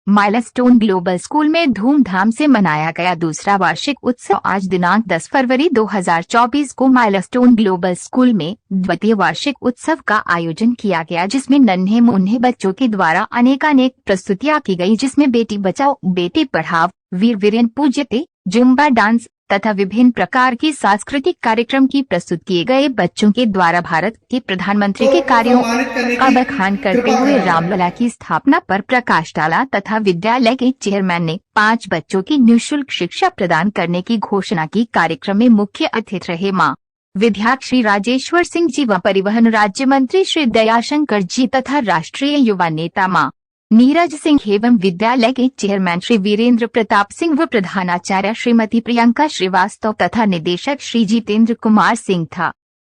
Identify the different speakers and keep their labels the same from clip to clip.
Speaker 1: Milestone global school में धूमधाम से मनाया गया दूसरा वार्षिक उत्सव। आज दिनांक 10 फरवरी 2024 को माइलस्टोन ग्लोबल स्कूल में द्वितीय वार्षिक उत्सव का आयोजन किया गया, जिसमें नन्हे मुन्ने बच्चों के द्वारा अनेकानेक प्रस्तुतियां की गई, जिसमें बेटी बचाओ बेटी पढ़ाओ, वीर वीरेन पूज्यते, जुम्बा डांस तथा विभिन्न प्रकार की सांस्कृतिक कार्यक्रम की प्रस्तुत किए गए। बच्चों के द्वारा भारत के प्रधानमंत्री के कार्यों का बखान करते हुए रामलला की स्थापना पर प्रकाश डाला तथा विद्यालय के चेयरमैन ने 5 बच्चों की निःशुल्क शिक्षा प्रदान करने की घोषणा की। कार्यक्रम में मुख्य अतिथि रहे मां विधायक श्री राजेश्वर सिंह जी व परिवहन राज्य मंत्री श्री दयाशंकर जी तथा राष्ट्रीय युवा नेता मां नीरज सिंह एवं विद्यालय के चेयरमैन श्री वीरेंद्र प्रताप सिंह व प्रधानाचार्य श्रीमती प्रियंका श्रीवास्तव तथा निदेशक श्री जितेंद्र कुमार सिंह था।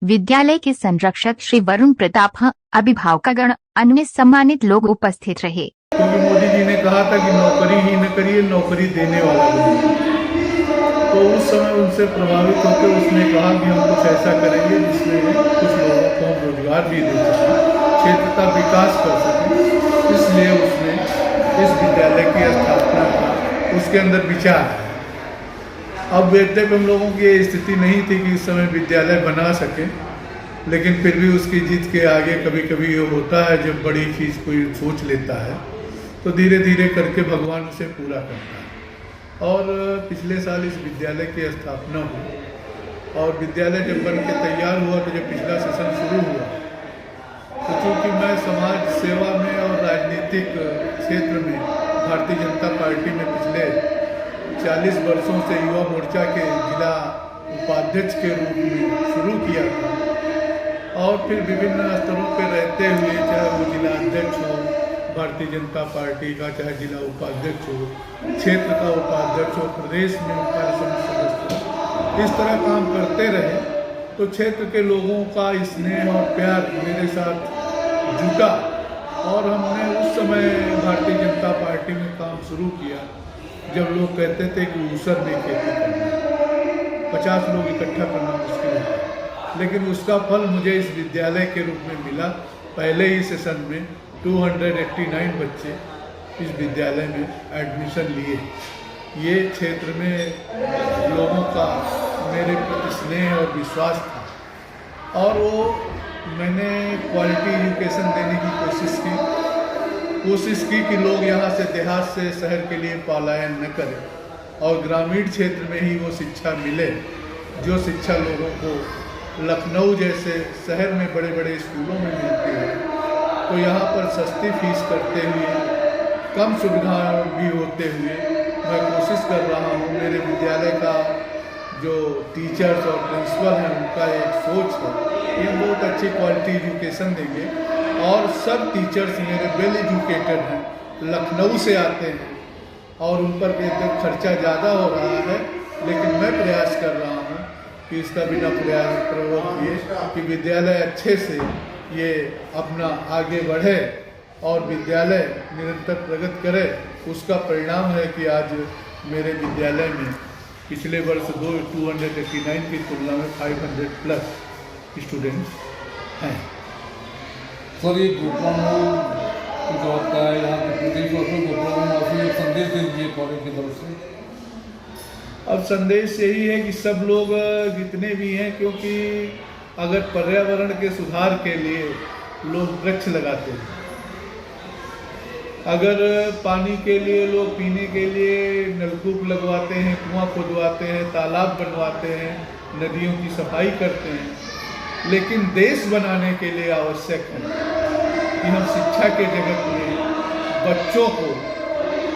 Speaker 1: विद्यालय के संरक्षक श्री वरुण प्रताप, अभिभावकगण, अन्य सम्मानित लोग उपस्थित रहे।
Speaker 2: क्योंकि मोदी जी ने कहा था कि नौकरी ही न करिए, नौकरी देने वाला बनिए। तो उस समय उनसे प्रभावित होकर उसने कहा कि हम कुछ ऐसा करेंगे जिसमें कुछ लोगों को हम रोजगार भी दे सकें, क्षेत्र का विकास कर सकें। इसलिए उसने इस विद्यालय की स्थापना का उसके अंदर विचार है। अब यद्यप हम लोगों की ये स्थिति नहीं थी कि इस समय विद्यालय बना सकें, लेकिन फिर भी उसकी जीत के आगे कभी कभी ये होता है, जब बड़ी चीज़ कोई सोच लेता है तो धीरे धीरे करके भगवान उसे पूरा करता है। और पिछले साल इस विद्यालय की स्थापना हुई और विद्यालय जब बन के तैयार हुआ तो जब पिछला सेशन शुरू हुआ तो चूँकि मैं समाज सेवा में और राजनीतिक क्षेत्र में भारतीय जनता पार्टी में पिछले 40 वर्षों से युवा मोर्चा के जिला उपाध्यक्ष के रूप में शुरू किया था और फिर विभिन्न स्तरों पर रहते हुए, चाहे वो जिला अध्यक्ष हो भारतीय जनता पार्टी का, चाहे जिला उपाध्यक्ष हो, क्षेत्र का उपाध्यक्ष हो, प्रदेश में कार्य समिति सदस्य हो, इस तरह काम करते रहे तो क्षेत्र के लोगों का स्नेह और प्यार मेरे साथ जुटा और हमने उस समय भारतीय जनता पार्टी में काम शुरू किया जब लोग कहते थे कि ऊसर में खेती करना, 50 लोग इकट्ठा करना मुश्किल है, लेकिन उसका फल मुझे इस विद्यालय के रूप में मिला। पहले ही सेशन में 289 बच्चे इस विद्यालय में एडमिशन लिए। ये क्षेत्र में लोगों का मेरे प्रति स्नेह और विश्वास था और वो मैंने क्वालिटी एजुकेशन देने की कोशिश की कि लोग यहाँ से देहात से शहर के लिए पलायन न करें और ग्रामीण क्षेत्र में ही वो शिक्षा मिले जो शिक्षा लोगों को लखनऊ जैसे शहर में बड़े बड़े स्कूलों में मिलती है। तो यहाँ पर सस्ती फीस करते हुए, कम सुविधा भी होते हुए मैं कोशिश कर रहा हूँ। मेरे विद्यालय का जो टीचर्स और प्रिंसिपल हैं उनका एक सोच है कि हम बहुत अच्छी क्वालिटी एजुकेशन देंगे और सब टीचर्स मेरे वेल एजुकेटेड हैं, लखनऊ से आते हैं और उन पर खर्चा ज़्यादा हो रहा है, लेकिन मैं प्रयास कर रहा हूँ कि इसका बिना प्रयास प्रयोग किए कि विद्यालय अच्छे से ये अपना आगे बढ़े और विद्यालय निरंतर प्रगति करे। उसका परिणाम है कि आज मेरे विद्यालय में पिछले वर्ष 289 की तुलना में 500 प्लस स्टूडेंट्स हैं।
Speaker 3: सर, ये गोपाल जो होता है यहाँ के प्रदेशवासियों को गोपाल संदेश दे दीजिए कॉलेज की तरफ से।
Speaker 2: अब संदेश यही है कि सब लोग जितने भी हैं, क्योंकि अगर पर्यावरण के सुधार के लिए लोग वृक्ष लगाते हैं, अगर पानी के लिए लोग पीने के लिए नलकूप लगवाते हैं, कुआं खुदवाते हैं, तालाब बनवाते हैं, नदियों की सफाई करते हैं, लेकिन देश बनाने के लिए आवश्यक है कि हम शिक्षा के जगत में बच्चों को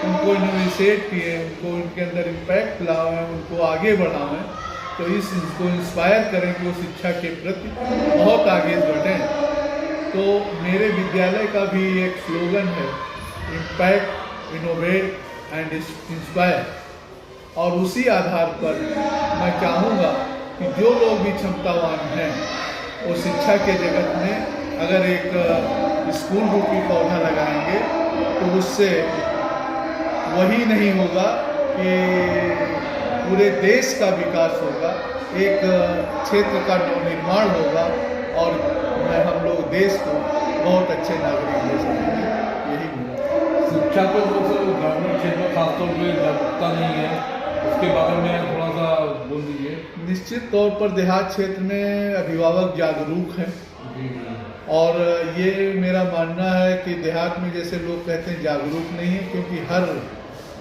Speaker 2: उनको इनोवेट किए, उनको उनके अंदर इम्पैक्ट लाएं, उनको आगे बढ़ाएं, तो इसको इंस्पायर करें कि वो शिक्षा के प्रति बहुत आगे बढ़ें। तो मेरे विद्यालय का भी एक स्लोगन है, इम्पैक्ट, इनोवेट एंड इंस्पायर, और उसी आधार पर मैं चाहूँगा कि जो लोग भी क्षमतावान हैं वो शिक्षा के जगत में अगर एक स्कूल रूपी पौधा लगाएंगे तो उससे वही नहीं होगा कि पूरे देश का विकास होगा, एक क्षेत्र का नवनिर्माण होगा और हम लोग देश को बहुत अच्छे नागरिक दे सकेंगे। यही मेरा
Speaker 3: शिक्षा को जो ग्रामीण क्षेत्र में खासतौर पर जागरूकता नहीं है, उसके बारे में थोड़ा सा बोल दीजिए।
Speaker 2: निश्चित तौर पर देहात क्षेत्र में अभिभावक जागरूक हैं और ये मेरा मानना है कि देहात में जैसे लोग कहते हैं जागरूक नहीं है, क्योंकि हर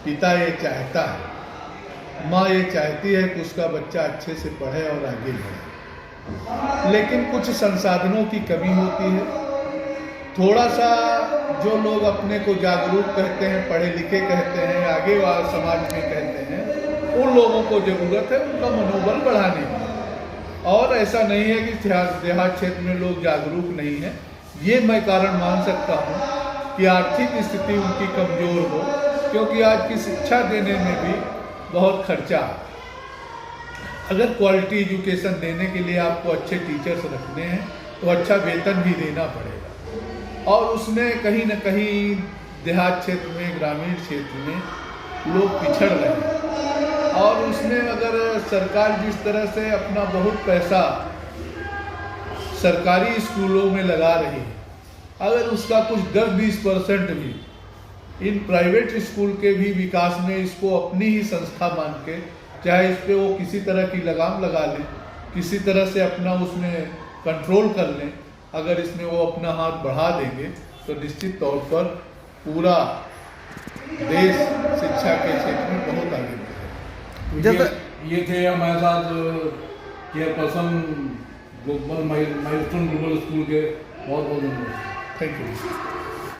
Speaker 2: पिता ये चाहता है, माँ ये चाहती है कि उसका बच्चा अच्छे से पढ़े और आगे बढ़े, लेकिन कुछ संसाधनों की कमी होती है। थोड़ा सा जो लोग अपने को जागरूक कहते हैं, पढ़े लिखे कहते हैं, आगे वाले समाज में कहते हैं, उन लोगों को ज़रूरत है उनका मनोबल बढ़ाने की। और ऐसा नहीं है कि देहात क्षेत्र में लोग जागरूक नहीं हैं। ये मैं कारण मान सकता हूँ कि आर्थिक स्थिति उनकी कमज़ोर हो, क्योंकि आज की शिक्षा देने में भी बहुत खर्चा है। अगर क्वालिटी एजुकेशन देने के लिए आपको अच्छे टीचर्स रखने हैं तो अच्छा वेतन भी देना पड़ेगा, और उसमें कहीं ना कहीं देहात क्षेत्र में, ग्रामीण क्षेत्र में लोग पिछड़ रहे हैं। और उसमें अगर सरकार जिस तरह से अपना बहुत पैसा सरकारी स्कूलों में लगा रही है, अगर उसका कुछ 10-20% भी इन प्राइवेट स्कूल के भी विकास में इसको अपनी ही संस्था मान के, चाहे इस पे वो किसी तरह की लगाम लगा लें, किसी तरह से अपना उसमें कंट्रोल कर लें, अगर इसमें वो अपना हाथ बढ़ा देंगे तो निश्चित तौर पर पूरा देश शिक्षा के क्षेत्र में बहुत आगे बढ़ेगा।
Speaker 3: ये थे हमारे साथ chairperson global milestone global school के। बहुत बहुत धन्यवाद।
Speaker 2: Thank you.